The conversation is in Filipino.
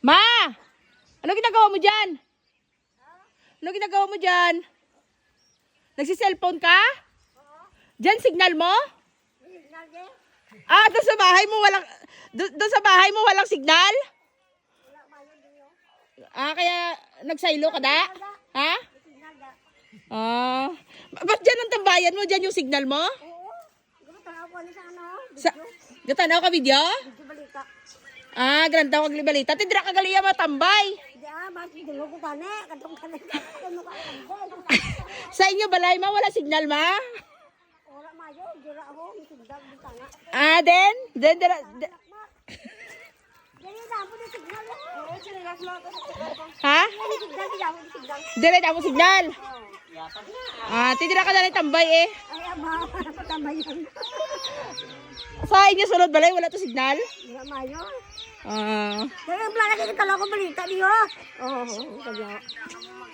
Ma! Ano ginagawa mo dyan? Ano ginagawa mo dyan? Nagsiselfone ka? Dyan signal mo? Ah, doon sa bahay mo walang doon sa bahay mo walang signal? Ah, kaya nagsaylo ka da? Ha? Ah, ba't dyan ang tambayan mo? Dyan yung signal mo? Sa, gatanaw ka video? Ah, granta kag libalita. Tidra ka galiya matambay. Sa inyo balay ma wala signal ma? Ah, then ha? Dire na mo signal. Ah, tidra ka na tambay eh. Sa inyo sunod balay wala to signal? Ah. Kaya yung plana kita kalau ko balita niyo. Oh,